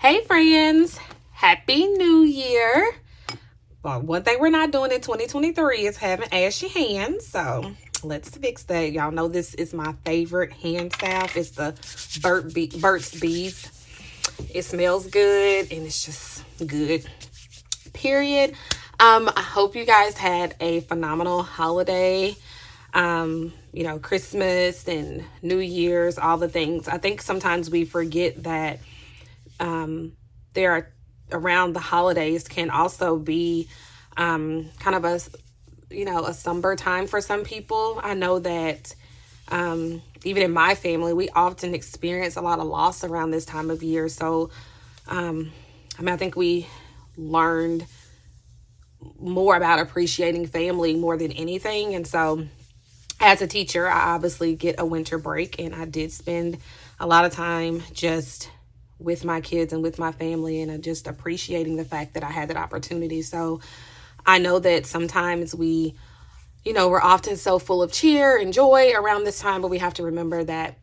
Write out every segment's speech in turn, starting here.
Hey friends, Happy New Year. Well, one thing we're not doing in 2023 is having ashy hands, so let's fix that. Y'all know this is my favorite hand salve. It's the Burt's Bees. It smells good and it's just good, period. I hope you guys had a phenomenal holiday. Christmas and New Year's, all the things. I think sometimes we forget that there are around the holidays can also be kind of a somber time for some people. I know that even in my family, we often experience a lot of loss around this time of year. So, I think we learned more about appreciating family more than anything. And so as a teacher, I obviously get a winter break, and I did spend a lot of time just with my kids and with my family, and just appreciating the fact that I had that opportunity. So I know that sometimes we're often so full of cheer and joy around this time, but we have to remember that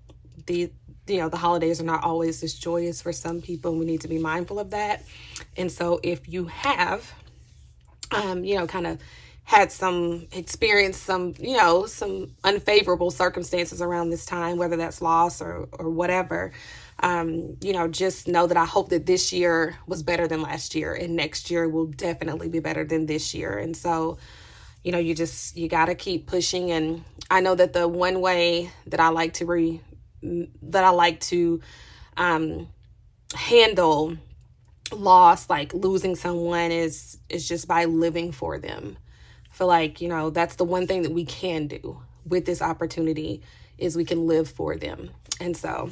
the holidays are not always as joyous for some people, and we need to be mindful of that. And so if you have, kind of had some unfavorable circumstances around this time, whether that's loss or whatever, just know that I hope that this year was better than last year, and next year will definitely be better than this year. And so, you got to keep pushing. And I know that the one way that I like to handle loss, like losing someone, is just by living for them. I feel like, that's the one thing that we can do with this opportunity, is we can live for them. And so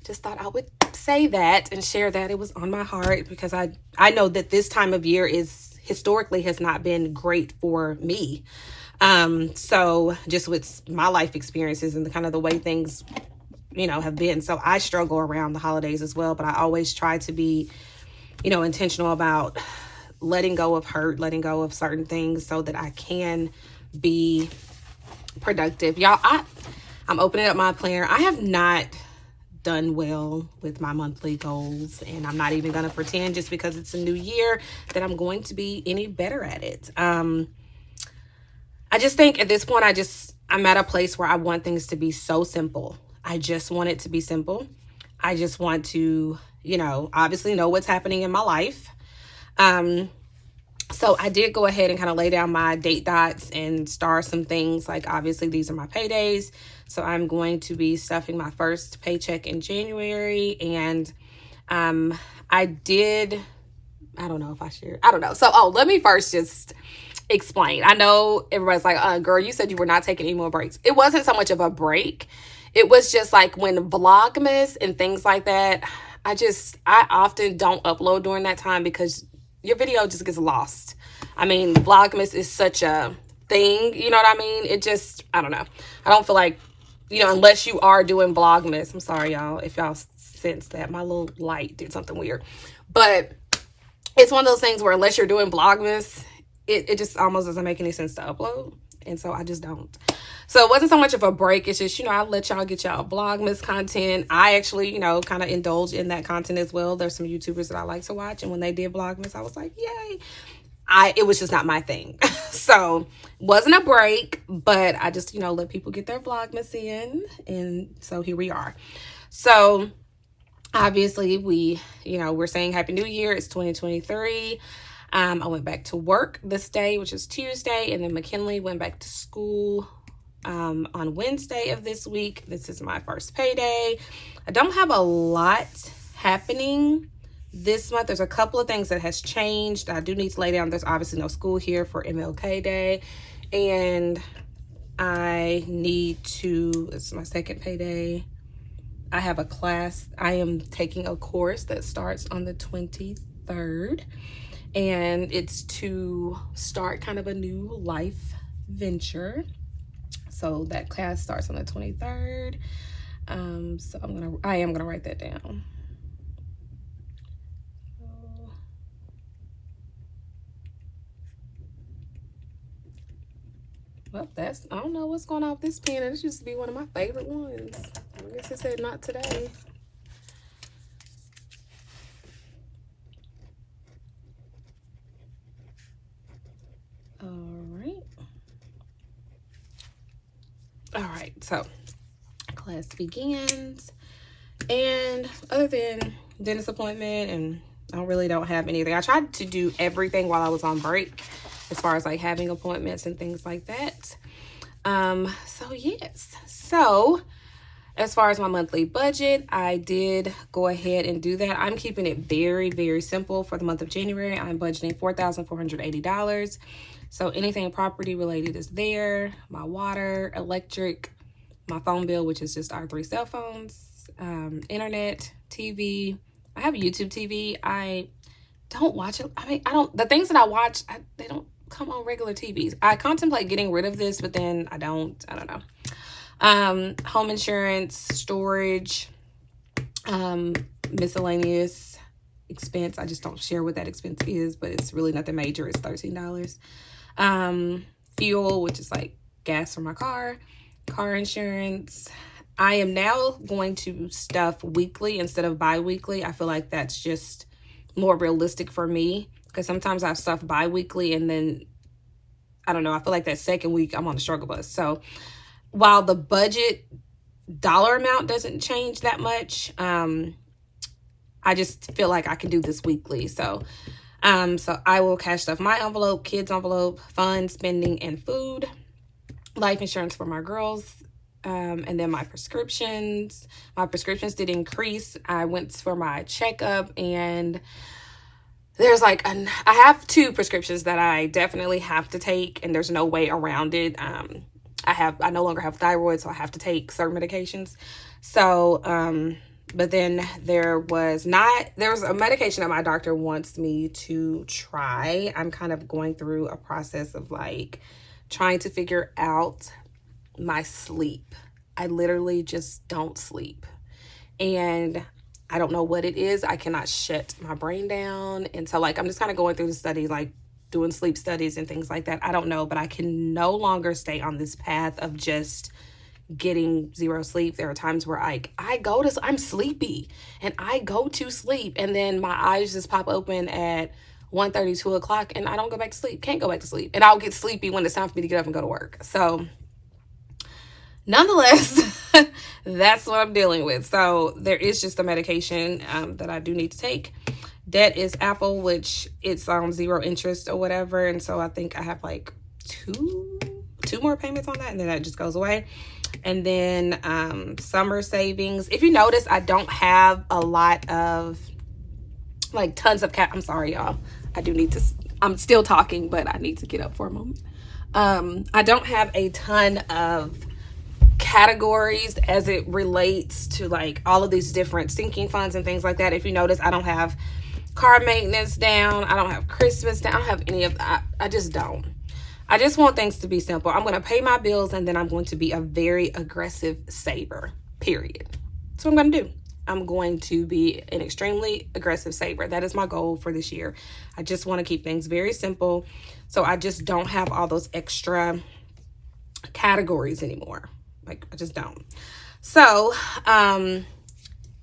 just thought I would say that and share that. It was on my heart because I know that this time of year historically has not been great for me. So just with my life experiences and the kind of the way things, have been. So I struggle around the holidays as well, but I always try to be, intentional about letting go of hurt, letting go of certain things so that I can be productive. Y'all, I'm opening up my planner. I have not done well with my monthly goals, and I'm not even going to pretend just because it's a new year that I'm going to be any better at it. I just think at this point, I'm at a place where I want things to be so simple. I just want it to be simple. I just want to, obviously know what's happening in my life. So I did go ahead and kind of lay down my date dots and star some things. Like, obviously these are my paydays. So I'm going to be stuffing my first paycheck in January. And I don't know if I shared. I don't know. So, let me first just explain. I know everybody's like, girl, you said you were not taking any more breaks. It wasn't so much of a break. It was just like when Vlogmas and things like that, I often don't upload during that time because your video just gets lost. I mean, Vlogmas is such a thing, you know what I mean? I don't know. I don't feel like, unless you are doing Vlogmas. I'm sorry, y'all, if y'all sense that. My little light did something weird. But it's one of those things where unless you're doing Vlogmas, it just almost doesn't make any sense to upload. And so I just don't. So it wasn't so much of a break. It's just, I let y'all get y'all Vlogmas content. I actually, kind of indulge in that content as well. There's some YouTubers that I like to watch. And when they did Vlogmas, I was like, yay. It was just not my thing. So wasn't a break, but I just, let people get their Vlogmas in. And so here we are. So obviously we're saying Happy New Year. It's 2023. I went back to work this day, which is Tuesday, and then McKinley went back to school on Wednesday of this week. This is my first payday. I don't have a lot happening this month. There's a couple of things that has changed. I do need to lay down. There's obviously no school here for MLK Day, and this is my second payday. I have a class. I am taking a course that starts on the 23rd. And it's to start kind of a new life venture. So that class starts on the 23rd. So I am gonna write that down. Well, I don't know what's going on with this pen. This used to be one of my favorite ones. I guess it said not today. All right, so class begins. And other than dentist appointment, and I really don't have anything. I tried to do everything while I was on break, as far as like having appointments and things like that. So yes. So as far as my monthly budget, I did go ahead and do that. I'm keeping it very, very simple for the month of January. I'm budgeting $4,480. So anything property related is there. My water, electric, my phone bill, which is just our 3 cell phones, internet, TV. I have YouTube TV. I don't watch it. I mean, the things that I watch, they don't come on regular TVs. I contemplate getting rid of this, but then I don't know. Home insurance, storage, miscellaneous expense. I just don't share what that expense is, but it's really nothing major. It's $13. Fuel, which is like gas for my car insurance. I am now going to stuff weekly instead of bi-weekly. I feel like that's just more realistic for me, because sometimes I stuff bi-weekly and then, I don't know, I feel like that second week I'm on the struggle bus. So while the budget dollar amount doesn't change that much, I just feel like I can do this weekly. So I will cash stuff my envelope, kids envelope, fun spending, and food, life insurance for my girls, and then my prescriptions. My prescriptions did increase. I went for my checkup, and there's like I have 2 prescriptions that I definitely have to take, and there's no way around it. I no longer have thyroid, so I have to take certain medications. So, but then there was a medication that my doctor wants me to try. I'm kind of going through a process of like trying to figure out my sleep. I literally just don't sleep. And I don't know what it is. I cannot shut my brain down. And so like, I'm just kind of going through the study, like doing sleep studies and things like that. I don't know, but I can no longer stay on this path of just getting 0 sleep. There are times where I'm sleepy and I go to sleep, and then my eyes just pop open at 1:30, 2 o'clock, and I don't go back to sleep. Can't go back to sleep. And I'll get sleepy when it's time for me to get up and go to work. So nonetheless, that's what I'm dealing with. So there is just a medication that I do need to take. Debt is Apple, which it's on 0 interest or whatever. And so I think I have like two more payments on that, and then that just goes away. And then summer savings. If you notice, I don't have a lot of like tons of I'm sorry, y'all. I'm still talking, but I need to get up for a moment. I don't have a ton of categories as it relates to like all of these different sinking funds and things like that. If you notice, I don't have car maintenance down. I don't have Christmas down. I don't have any of that. I just don't. I just want things to be simple. I'm going to pay my bills, and then I'm going to be a very aggressive saver, period. That's what I'm going to do. I'm going to be an extremely aggressive saver. That is my goal for this year. I just want to keep things very simple, so I just don't have all those extra categories anymore. Like, I just don't. So,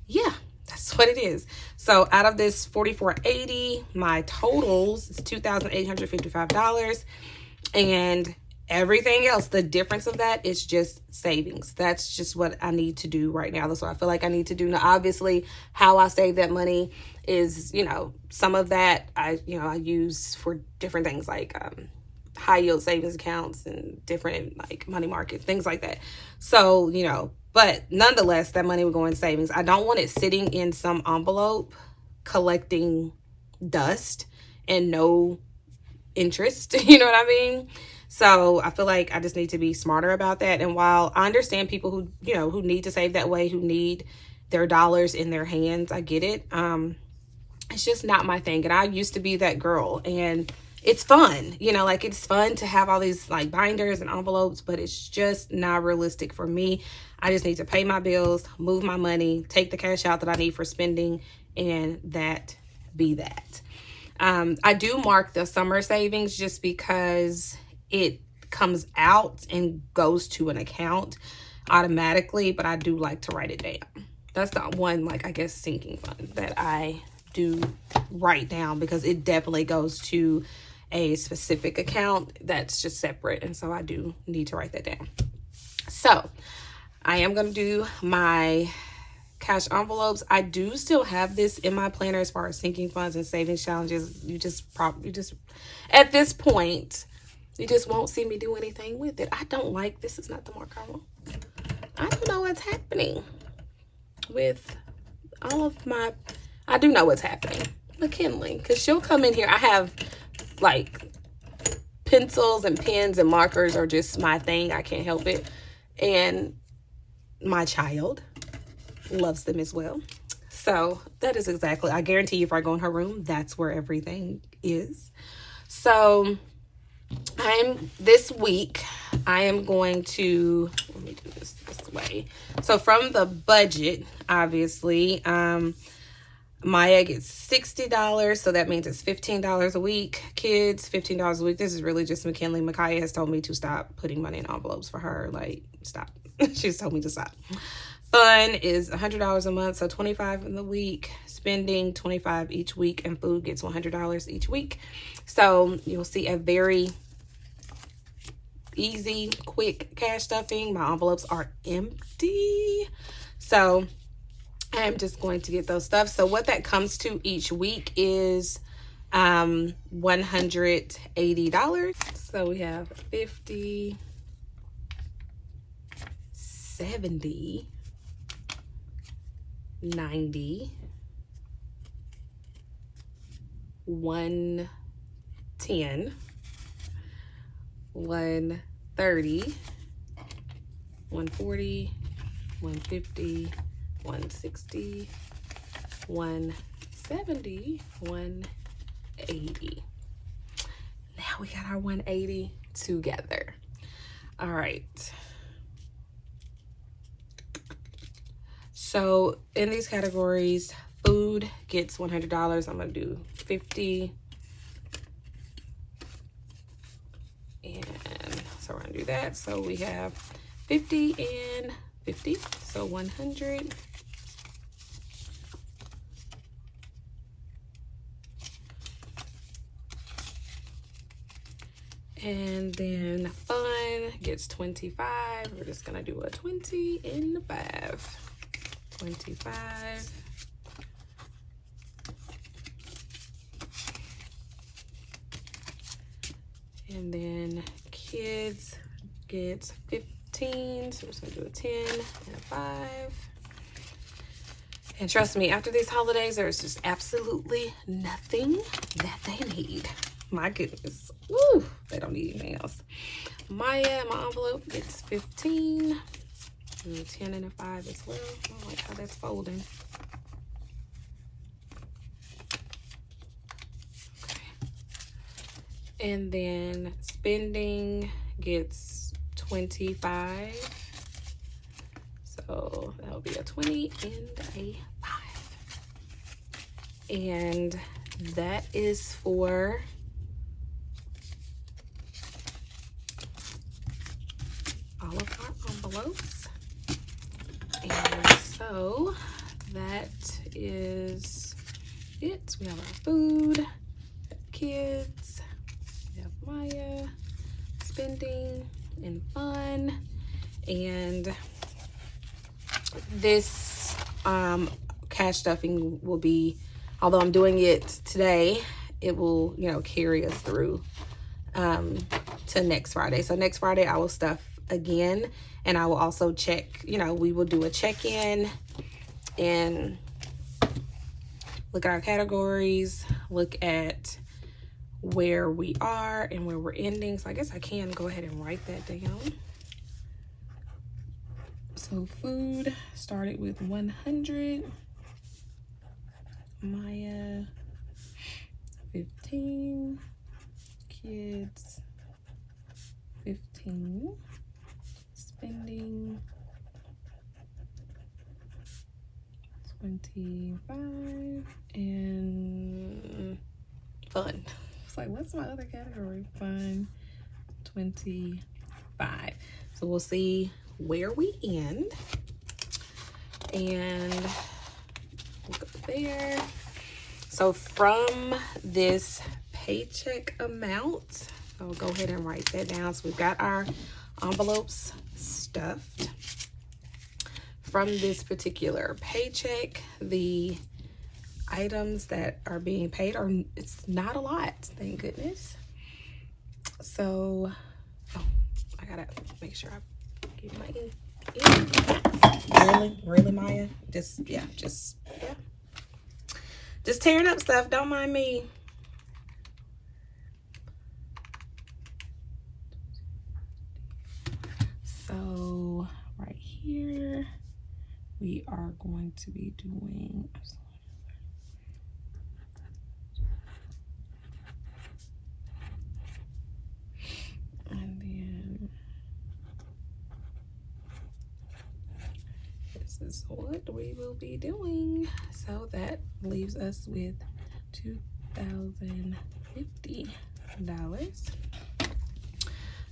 yeah, that's what it is. So out of this $4,480, my totals is $2,855. And everything else, the difference of that is just savings. That's just what I need to do right now. That's what I feel like I need to do. Now, obviously, how I save that money is, some of that I use for different things like high yield savings accounts and different like money market, things like that. So, but nonetheless, that money would go in savings. I don't want it sitting in some envelope collecting dust and no interest. You know what I mean? So I feel like I just need to be smarter about that. And while I understand people who need to save that way, who need their dollars in their hands, I get it. It's just not my thing. And I used to be that girl, and it's fun, it's fun to have all these like binders and envelopes, but it's just not realistic for me. I just need to pay my bills, move my money, take the cash out that I need for spending, and that be that. I do mark the summer savings just because it comes out and goes to an account automatically, but I do like to write it down. That's the one, sinking fund that I do write down, because it definitely goes to a specific account that's just separate. And so I do need to write that down. So I am going to do my cash envelopes. I do still have this in my planner as far as sinking funds and savings challenges. You just at this point, you just won't see me do anything with it. I don't like, this is not the mark I want. I don't know what's happening with all of my, I do know what's happening. McKinley, because she'll come in here. I have like pencils and pens and markers are just my thing. I can't help it. And my child loves them as well. So that is exactly, I guarantee you if I go in her room, that's where everything is. So this week, I am going to, let me do this way. So from the budget, obviously, Maya gets $60, so that means it's $15 a week. Kids, $15 a week. This is really just McKinley. Micaiah has told me to stop putting money in envelopes for her. Like, stop. She's told me to stop. Fun is $100 a month, so $25 in the week. Spending $25 each week, and food gets $100 each week. So you'll see a very easy, quick cash stuffing. My envelopes are empty. So I'm just going to get those stuff. So what that comes to each week is $180. So we have 50, 70, 90, 110, 130, 140, 150, 160, 170, 180. Now we got our 180 together. All right. So in these categories, food gets $100. I'm going to do 50. And so we're going to do that. So we have 50 and 50. So 100. And then fun gets 25. We're just going to do a 20 and a 5. 25. And then kids gets 15. So we're just going to do a 10 and a 5. And trust me, after these holidays, there's just absolutely nothing that they need. My goodness. Woo, they don't need anything else. Maya, my envelope, gets 15. And a 10 and a 5 as well. I don't like how that's folding. Okay. And then spending gets 25. So that'll be a 20 and a 5. And that is for all of our envelopes. And so that is it. We have our food, kids, we have Maya, spending, and fun. And this cash stuffing will be, although I'm doing it today, it will, you know, carry us through to next Friday. So next Friday I will stuff again, and I will also check, you know, we will do a check-in and look at our categories, look at where we are and where we're ending. So I guess I can go ahead and write that down. So food started with 100, Maya 15, kids 15, spending 25, and fun. It's like, what's my other category? Fun, 25. So we'll see where we end, and we'll go there. So from this paycheck amount, I'll go ahead and write that down. So we've got our envelopes stuffed. From this particular paycheck, the items that are being paid are, it's not a lot, thank goodness. So, oh, I gotta make sure I get my really Maya, just tearing up stuff, don't mind me. So right here we are going to be doing, and then this is what we will be doing. So that leaves us with $2,050.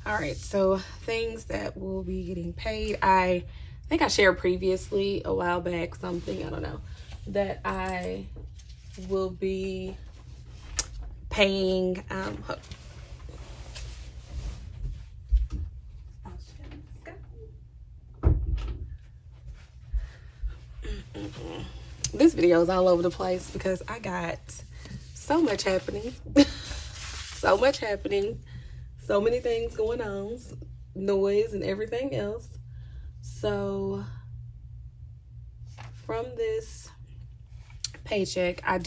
All right, so things that will be getting paid. I think I shared previously a while back something, I don't know, that I will be paying, this video is all over the place because I got so much happening. So much happening. So many things going on. Noise and everything else. So from this paycheck, I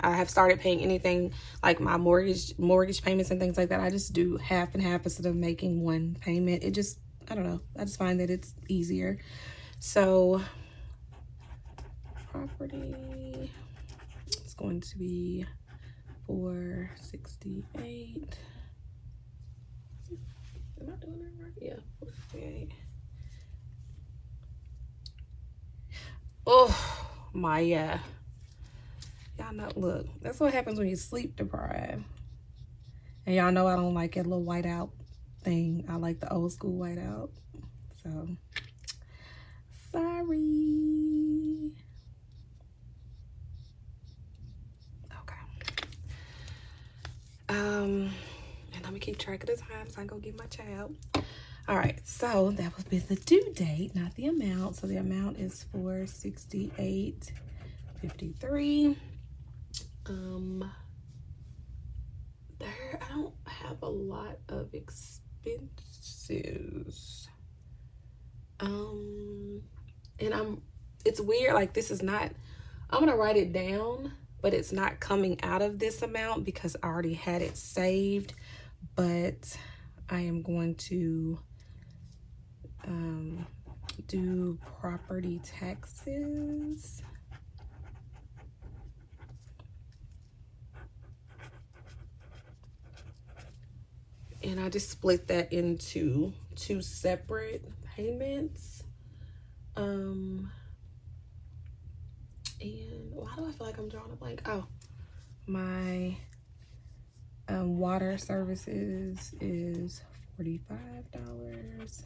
have started paying anything like my mortgage payments and things like that. I just do half and half instead of making one payment. It just, I don't know. I just find that it's easier. So property, it's going to be $468. Am I doing that right? Yeah, $468. Oh, Maya. Y'all know, look, that's what happens when you sleep deprived. And y'all know I don't like that little whiteout thing. I like the old school whiteout. So, sorry. And let me keep track of the time so I can go get my child. All right, so that would be the due date, not the amount. So the amount is $468.53. There, I don't have a lot of expenses. And it's weird, like this is not, I'm gonna write it down, but it's not coming out of this amount because I already had it saved. But I am going to do property taxes. And I just split that into 2 separate payments. And why do I feel like I'm drawing a blank? Oh, my water services is $45.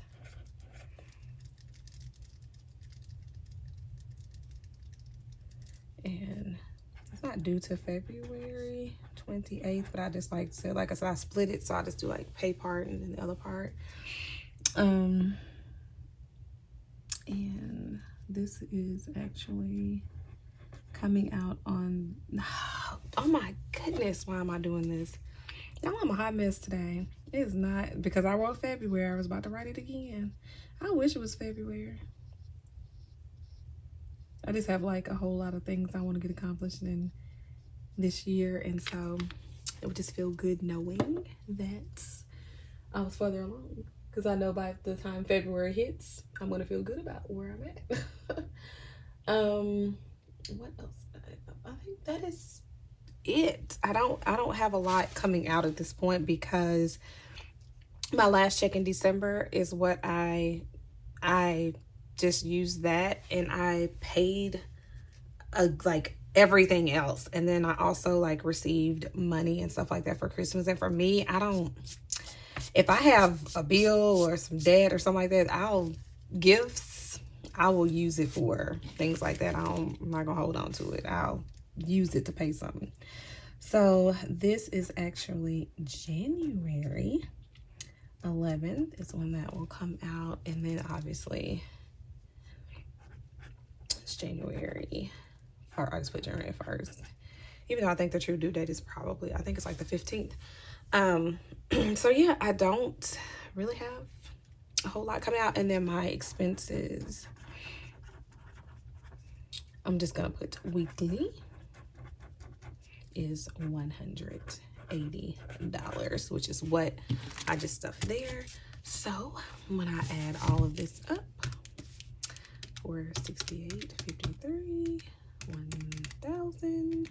And it's not due to February 28th, but I just like to, like I said, I split it, so I just do like pay part and then the other part. And this is actually coming out on, oh my goodness, why am I doing this? Y'all, I'm a hot mess today. It's not, because I wrote February. I was about to write it again. I wish it was February. I just have like a whole lot of things I want to get accomplished in this year. And so it would just feel good knowing that I was further along. Because I know by the time February hits, I'm going to feel good about where I'm at. What else? I think that is it. I don't have a lot coming out at this point because my last check in December is what I just used that, and I paid like everything else. And then I also like received money and stuff like that for Christmas. And for me, if I have a bill or some debt or something like that, gifts, I will use it for things like that. I'm not gonna hold on to it. I'll use it to pay something. So this is actually January. 11th is when that will come out. And then obviously it's January. Or I just put January 1st. Even though I think the true due date is probably, I think it's like the 15th. So yeah, I don't really have a whole lot coming out. And then my expenses, I'm just gonna put weekly is $180, which is what I just stuffed there. So when I add all of this up, 468, 53, $1,045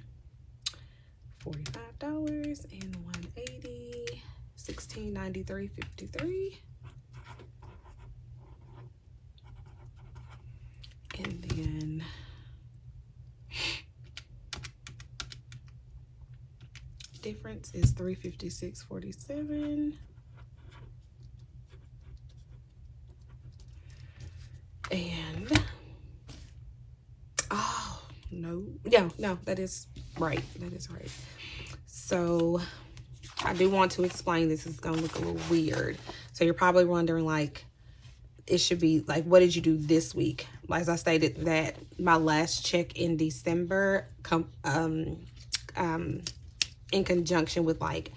and 180, 1693.53. And then difference is 356.47. And oh no, that is right. That is right. So I do want to explain this. Is gonna look a little weird. So you're probably wondering, like, it should be like, what did you do this week? As I stated, that my last check in December in conjunction with like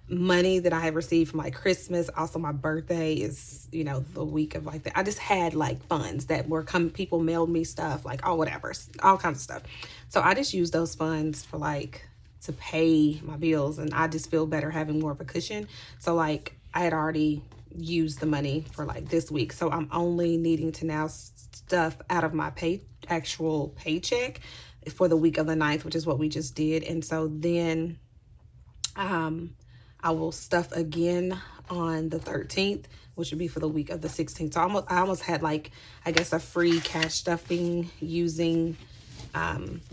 money that I have received for my Christmas. Also my birthday is, you know, the week of like that. I just had like funds that were people mailed me stuff, like, oh, whatever, all kinds of stuff. So I just used those funds for like to pay my bills, and I just feel better having more of a cushion. So like I had already used the money for like this week. So I'm only needing to now stuff out of my actual paycheck for the week of the 9th, which is what we just did. And so then I will stuff again on the 13th, which would be for the week of the 16th. So I almost had like, I guess, a free cash stuffing using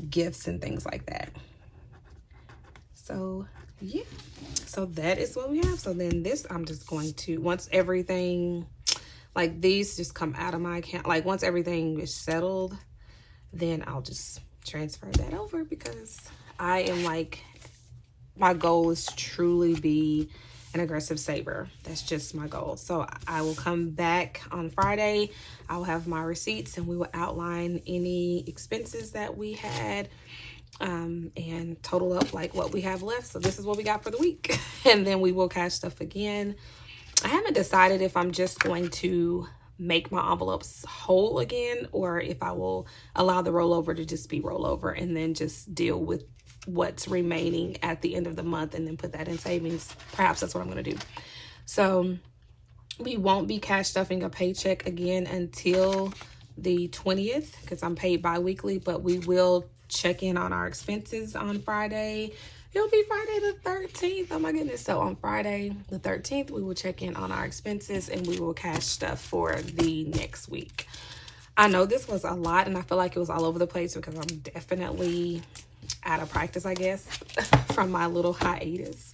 gifts and things like that. So yeah, so that is what we have. So then this, I'm just going to, once everything, like these just come out of my account, like once everything is settled, then I'll just transfer that over, because I am like, my goal is to truly be an aggressive saver. That's just my goal. So I will come back on Friday. I will have my receipts and we will outline any expenses that we had and total up like what we have left. So this is what we got for the week. And then we will cash stuff again. I haven't decided if I'm just going to make my envelopes whole again, or if I will allow the rollover to just be rollover and then just deal with what's remaining at the end of the month and then put that in savings. Perhaps that's what I'm going to do. So we won't be cash stuffing a paycheck again until the 20th, because I'm paid bi-weekly, but we will check in on our expenses on Friday. It'll be Friday the 13th. Oh my goodness. So on Friday the 13th, we will check in on our expenses and we will cash stuff for the next week. I know this was a lot and I feel like it was all over the place because I'm definitely out of practice, I guess, from my little hiatus.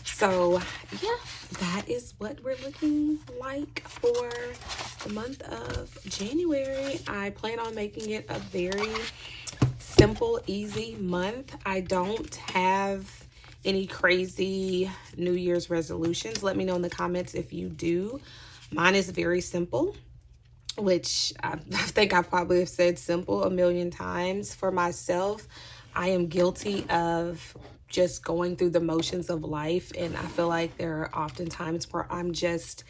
So yeah, that is what we're looking like for the month of January. I plan on making it a very simple, easy month. I don't have any crazy New Year's resolutions. Let me know in the comments if you do. Mine is very simple, which I think I probably have said simple a million times for myself. I am guilty of just going through the motions of life, and I feel like there are often times where I'm just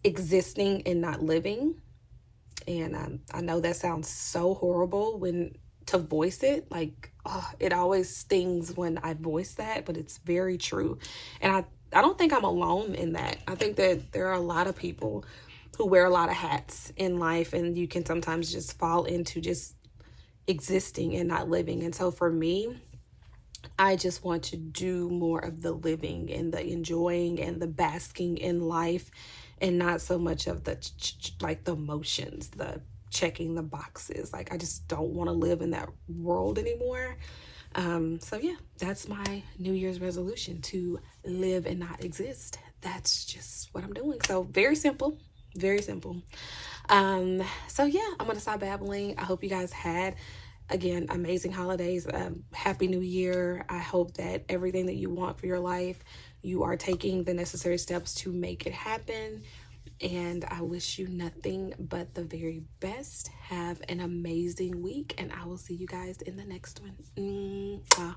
existing and not living. And I know that sounds so horrible to voice it, like, oh, it always stings when I voice that, but it's very true. And I don't think I'm alone in that. I think that there are a lot of people who wear a lot of hats in life, and you can sometimes just fall into just existing and not living. And so for me, I just want to do more of the living and the enjoying and the basking in life, and not so much of the like the motions, the checking the boxes. Like, I just don't want to live in that world anymore. So yeah, that's my New Year's resolution, to live and not exist. That's just what I'm doing. So very simple, very simple. So yeah, I'm gonna stop babbling. I hope you guys had again, amazing holidays. Happy New Year. I hope that everything that you want for your life, you are taking the necessary steps to make it happen. And I wish you nothing but the very best. Have an amazing week, and I will see you guys in the next one. Mwah.